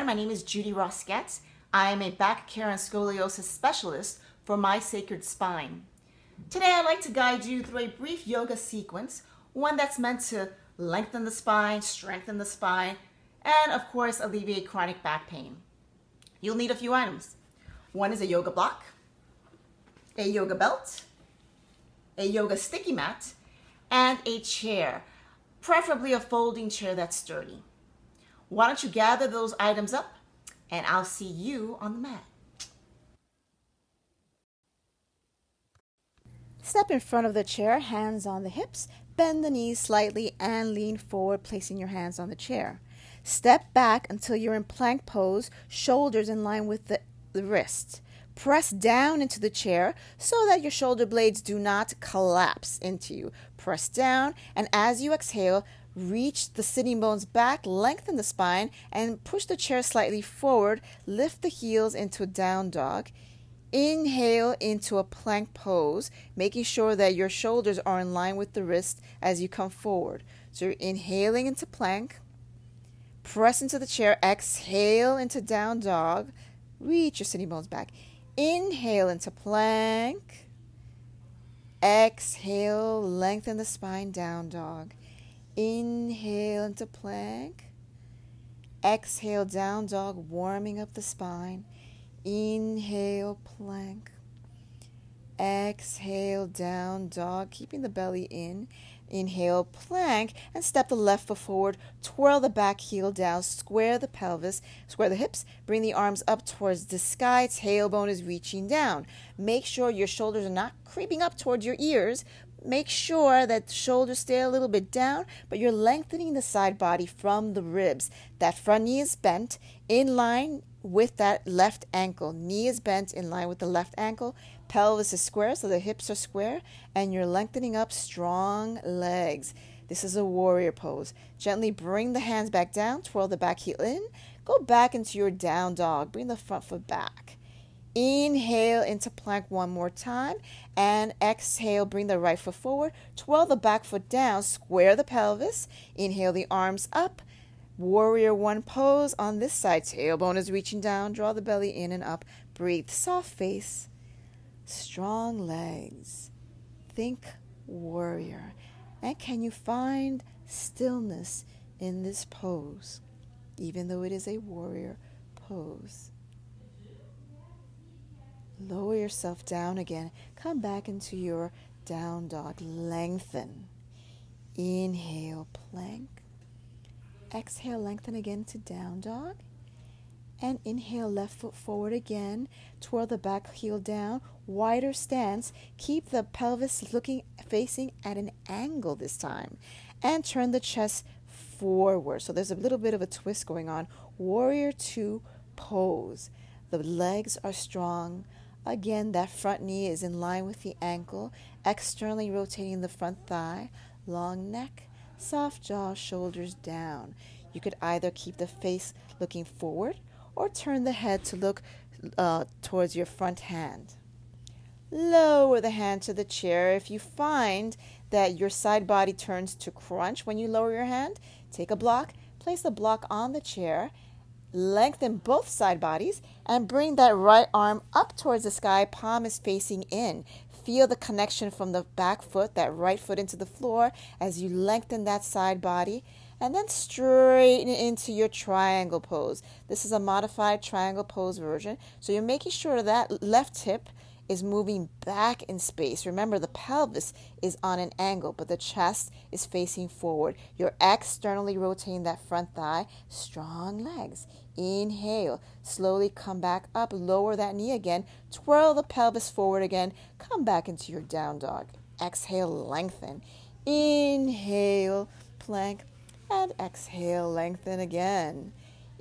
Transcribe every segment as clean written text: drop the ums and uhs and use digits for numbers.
everyone. My name is Judy Rosquette. I am a back care and scoliosis specialist for My Sacred Spine. Today I'd like to guide you through a brief yoga sequence, one that's meant to lengthen the spine, strengthen the spine, and of course alleviate chronic back pain. You'll need a few items. One is a yoga block, a yoga belt, a yoga sticky mat, and a chair, preferably a folding chair that's sturdy. Why don't you gather those items up and I'll see you on the mat. Step in front of the chair, hands on the hips, bend the knees slightly and lean forward, placing your hands on the chair. Step back until you're in plank pose, shoulders in line with the wrists. Press down into the chair so that your shoulder blades do not collapse into you. Press down, and as you exhale, reach the sitting bones back, lengthen the spine, and push the chair slightly forward. Lift the heels into a down dog. Inhale into a plank pose, making sure that your shoulders are in line with the wrist as you come forward. So you're inhaling into plank, press into the chair, exhale into down dog, reach your sitting bones back. Inhale into plank, exhale, lengthen the spine, down dog. Inhale into plank, exhale, down dog, warming up the spine. Inhale, plank, exhale, down dog, keeping the belly in. Inhale, plank, and step the left foot forward, twirl the back heel down, square the pelvis, square the hips, bring the arms up towards the sky, tailbone is reaching down. Make sure your shoulders are not creeping up towards your ears. Make sure that the shoulders stay a little bit down, but you're lengthening the side body from the ribs. That front knee is bent in line with that left ankle. Knee is bent in line with the left ankle. Pelvis is square, so the hips are square, and you're lengthening up strong legs. This is a warrior pose. Gently bring the hands back down, twirl the back heel in, go back into your down dog. Bring the front foot back. Inhale into plank one more time, and exhale, bring the right foot forward, twirl the back foot down, square the pelvis. Inhale the arms up. Warrior one pose on this side. Tailbone is reaching down. Draw the belly in and up. Breathe. Soft face. Strong legs. Think warrior. And can you find stillness in this pose, even though it is a warrior pose? Lower yourself down again. Come back into your down dog. Lengthen. Inhale, plank. Exhale, lengthen again to down dog. And inhale, left foot forward again. Twirl the back heel down. Wider stance. Keep the pelvis facing at an angle this time. And turn the chest forward. So there's a little bit of a twist going on. Warrior two pose. The legs are strong. Again, that front knee is in line with the ankle. Externally rotating the front thigh. Long neck. Soft jaw, shoulders down. You could either keep the face looking forward or turn the head to look towards your front hand. Lower the hand to the chair. If you find that your side body turns to crunch when you lower your hand, take a block, place the block on the chair, lengthen both side bodies, and bring that right arm up towards the sky. Palm is facing in. Feel the connection from the back foot, that right foot into the floor as you lengthen that side body. And then straighten into your triangle pose. This is a modified triangle pose version. So you're making sure that left hip is moving back in space. Remember, the pelvis is on an angle, but the chest is facing forward. You're externally rotating that front thigh. Strong legs. Inhale. Slowly come back up. Lower that knee again. Twirl the pelvis forward again. Come back into your down dog. Exhale, lengthen. Inhale, plank. And exhale, lengthen again.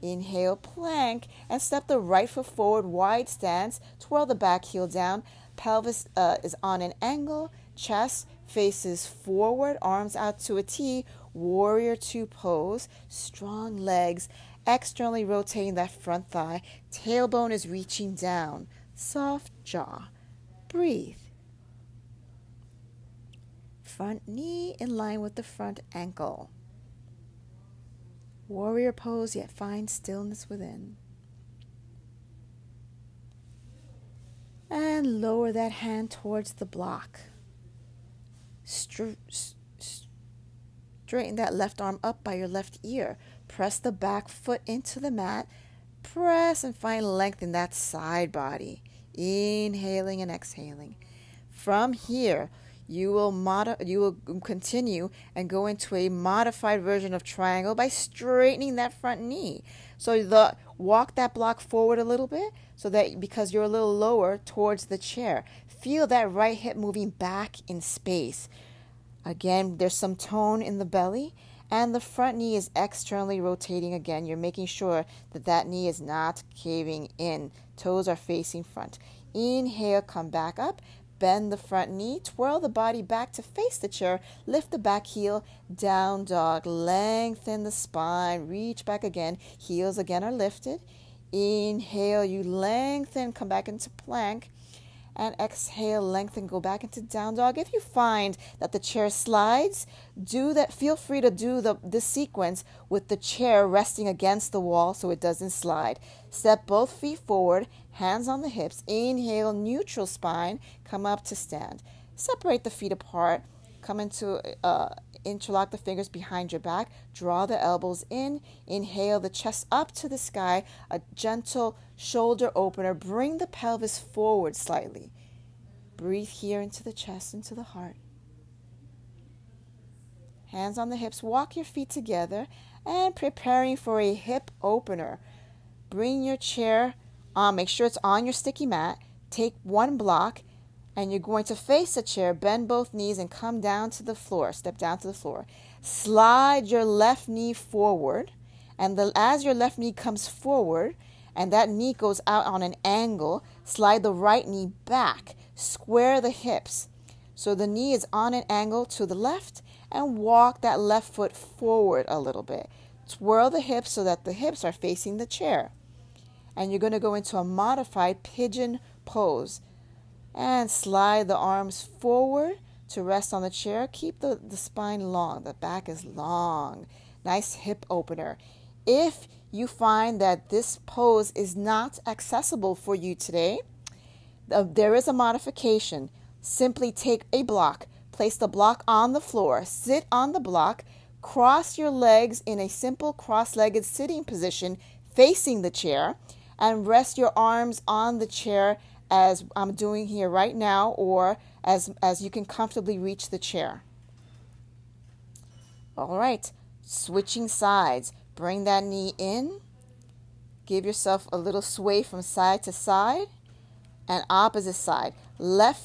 Inhale, plank, and step the right foot forward, wide stance. Twirl the back heel down. Pelvis is on an angle. Chest faces forward, arms out to a T. Warrior two pose. Strong legs. Externally rotating that front thigh. Tailbone is reaching down. Soft jaw. Breathe. Front knee in line with the front ankle. Warrior pose, yet find stillness within. And lower that hand towards the block. Straighten that left arm up by your left ear. Press the back foot into the mat. Press and find length in that side body. Inhaling and exhaling. From here, you will continue and go into a modified version of triangle by straightening that front knee. So walk that block forward a little bit, so that because you're a little lower towards the chair. Feel that right hip moving back in space. Again, there's some tone in the belly, and the front knee is externally rotating again. You're making sure that that knee is not caving in. Toes are facing front. Inhale, come back up. Bend the front knee, twirl the body back to face the chair, lift the back heel, down dog, lengthen the spine, reach back again, heels again are lifted. Inhale, you lengthen, come back into plank, and exhale, lengthen, go back into down dog. If you find that the chair slides, feel free to do this sequence with the chair resting against the wall so it doesn't slide. Step both feet forward, hands on the hips. Inhale, neutral spine, come up to stand. Separate the feet apart, come into interlock the fingers behind your back, draw the elbows in, inhale the chest up to the sky, a gentle shoulder opener, bring the pelvis forward slightly. Breathe here into the chest, into the heart. Hands on the hips, walk your feet together and preparing for a hip opener. Bring your chair on, make sure it's on your sticky mat, take one block, and you're going to face the chair, bend both knees, and come down to the floor. Step down to the floor. Slide your left knee forward, and as your left knee comes forward, and that knee goes out on an angle, slide the right knee back. Square the hips. So the knee is on an angle to the left, and walk that left foot forward a little bit. Twirl the hips so that the hips are facing the chair. And you're going to go into a modified pigeon pose. And slide the arms forward to rest on the chair. Keep the spine long. The back is long. Nice hip opener. If you find that this pose is not accessible for you today, there is a modification. Simply take a block. Place the block on the floor. Sit on the block. Cross your legs in a simple cross-legged sitting position facing the chair. And rest your arms on the chair as I'm doing here right now, or as you can comfortably reach the chair. All right, switching sides. Bring that knee in. Give yourself a little sway from side to side, and opposite side. Right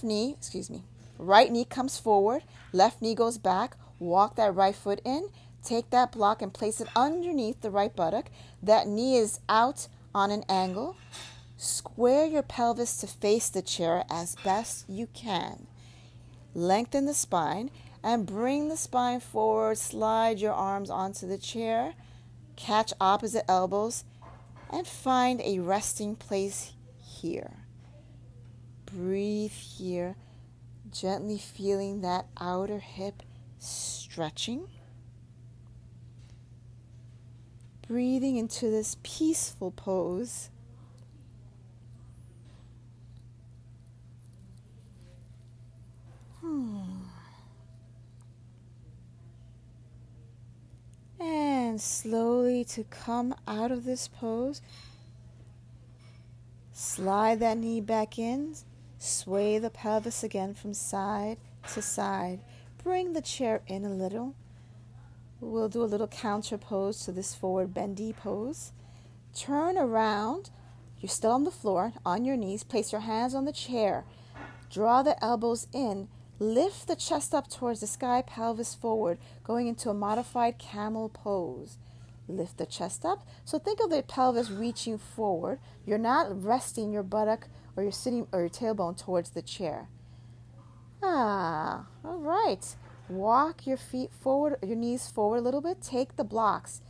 knee comes forward, left knee goes back. Walk that right foot in. Take that block and place it underneath the right buttock. That knee is out on an angle. Square your pelvis to face the chair as best you can. Lengthen the spine and bring the spine forward. Slide your arms onto the chair. Catch opposite elbows and find a resting place here. Breathe here, gently feeling that outer hip stretching. Breathing into this peaceful pose. And slowly to come out of this pose, slide that knee back in, sway the pelvis again from side to side. Bring the chair in a little. We'll do a little counter pose to this forward bendy pose. Turn around. You're still on the floor, on your knees. Place your hands on the chair. Draw the elbows in. Lift the chest up towards the sky, pelvis forward, going into a modified camel pose. Lift the chest up. So think of the pelvis reaching forward. You're not resting your buttock or your tailbone towards the chair. All right. Walk your feet forward, your knees forward a little bit. Take the blocks.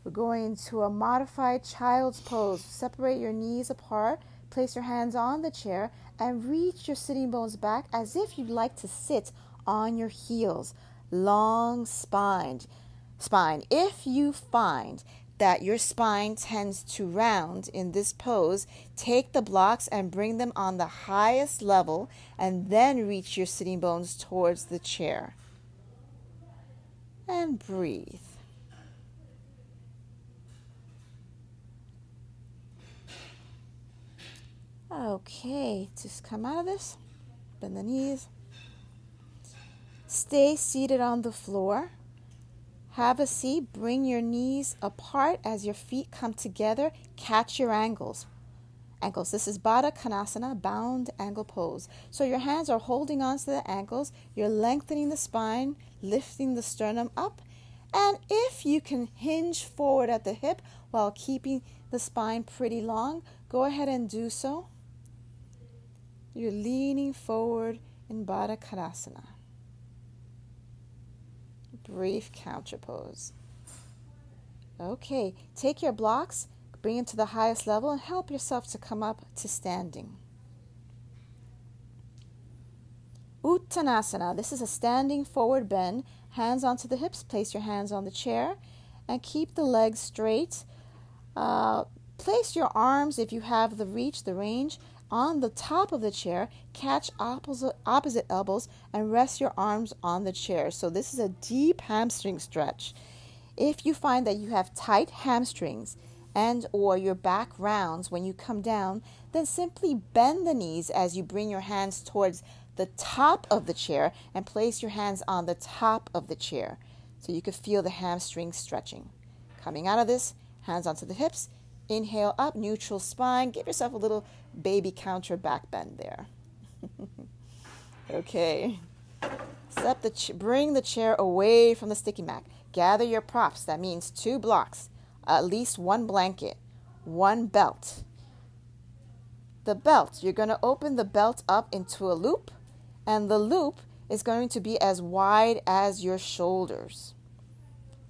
We're going into a modified child's pose. Separate your knees apart. Place your hands on the chair and reach your sitting bones back as if you'd like to sit on your heels. Long spine. spine. If you find that your spine tends to round in this pose, take the blocks and bring them on the highest level and then reach your sitting bones towards the chair. And breathe. Okay, just come out of this. Bend the knees. Stay seated on the floor. Have a seat. Bring your knees apart as your feet come together. Catch your ankles. This is Baddha Konasana, bound ankle pose. So your hands are holding on to the ankles. You're lengthening the spine, lifting the sternum up. And if you can hinge forward at the hip while keeping the spine pretty long, go ahead and do so. You're leaning forward in Baddha Konasana. Brief counter pose. Okay, take your blocks, bring it to the highest level, and help yourself to come up to standing. Uttanasana. This is a standing forward bend. Hands onto the hips. Place your hands on the chair and keep the legs straight. Place your arms, if you have the reach, the range, on the top of the chair. Catch opposite elbows and rest your arms on the chair. So this is a deep hamstring stretch. If you find that you have tight hamstrings and or your back rounds when you come down, then simply bend the knees as you bring your hands towards the top of the chair and place your hands on the top of the chair so you can feel the hamstrings stretching. Coming out of this, hands onto the hips. Inhale up, neutral spine. Give yourself a little baby counter back bend there. Okay. Bring the chair away from the sticky mat. Gather your props. That means 2 blocks, at least 1 blanket, 1 belt. The belt, you're going to open the belt up into a loop, and the loop is going to be as wide as your shoulders.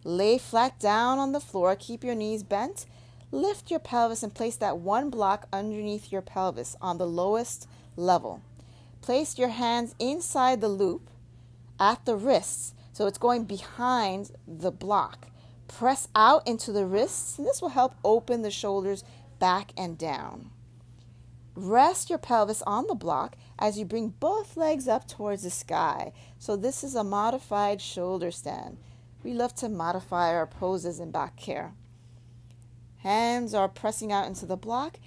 Lay flat down on the floor. Keep your knees bent. Lift your pelvis and place that 1 block underneath your pelvis on the lowest level. Place your hands inside the loop at the wrists, so it's going behind the block. Press out into the wrists, and this will help open the shoulders back and down. Rest your pelvis on the block as you bring both legs up towards the sky. So this is a modified shoulder stand. We love to modify our poses in back care. Hands are pressing out into the block.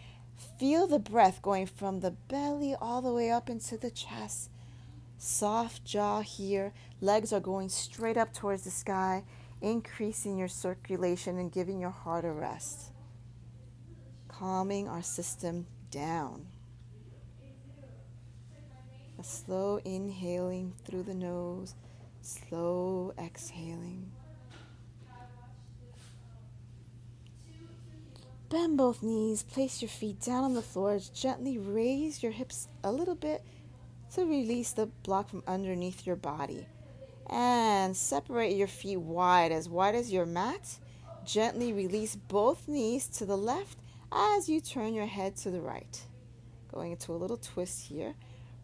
Feel the breath going from the belly all the way up into the chest. Soft jaw here. Legs are going straight up towards the sky, increasing your circulation and giving your heart a rest. Calming our system down. A slow inhaling through the nose, slow exhaling. Bend both knees, place your feet down on the floor, gently raise your hips a little bit to release the block from underneath your body. And separate your feet wide as your mat. Gently release both knees to the left as you turn your head to the right. Going into a little twist here.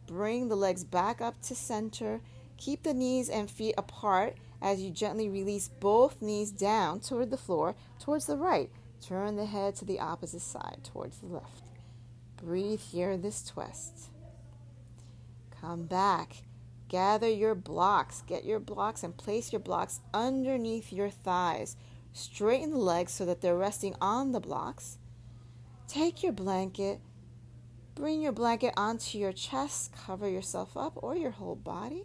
Bring the legs back up to center. Keep the knees and feet apart as you gently release both knees down toward the floor, towards the right. Turn the head to the opposite side, towards the left. Breathe here in this twist. Come back. Gather your blocks. Get your blocks and place your blocks underneath your thighs. Straighten the legs so that they're resting on the blocks. Take your blanket. Bring your blanket onto your chest. Cover yourself up or your whole body.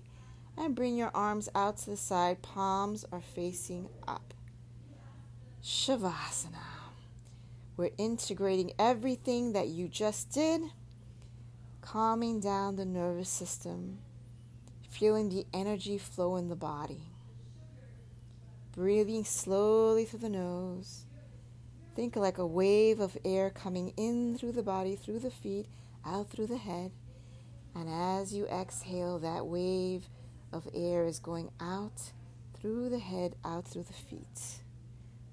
And bring your arms out to the side. Palms are facing up. Shavasana. We're integrating everything that you just did, calming down the nervous system, feeling the energy flow in the body. Breathing slowly through the nose. Think like a wave of air coming in through the body, through the feet, out through the head. And as you exhale, that wave of air is going out through the head, out through the feet.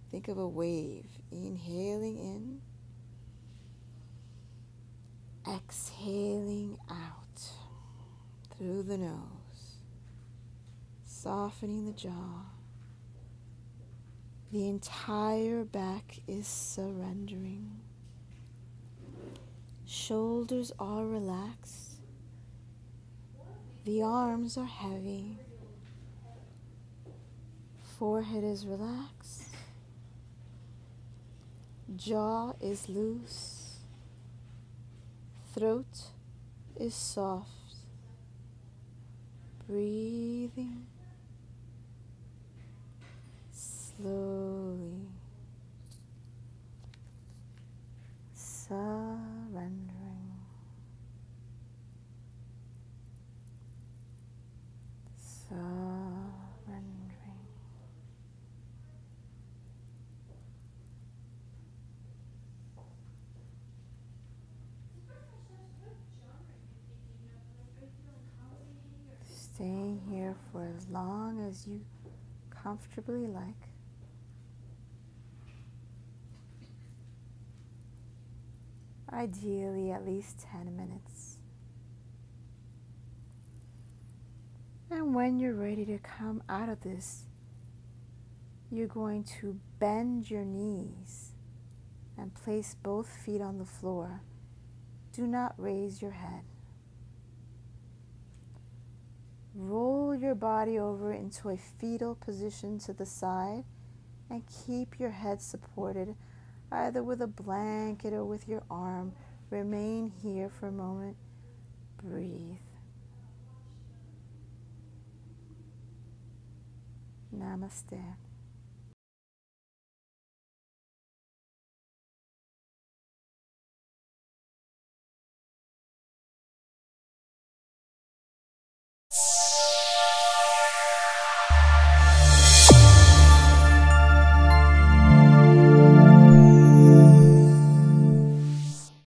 Think of a wave, inhaling in, exhaling out through the nose, softening the jaw, The entire back is surrendering. Shoulders are relaxed. The arms are heavy. Forehead is relaxed. Jaw is loose. Throat is soft. Breathing slowly. Surrendering. Surrendering. Staying here for as long as you comfortably like. Ideally at least 10 minutes. And when you're ready to come out of this, you're going to bend your knees and place both feet on the floor. Do not raise your head. Roll your body over into a fetal position to the side and keep your head supported either with a blanket or with your arm. Remain here for a moment. Breathe. Namaste.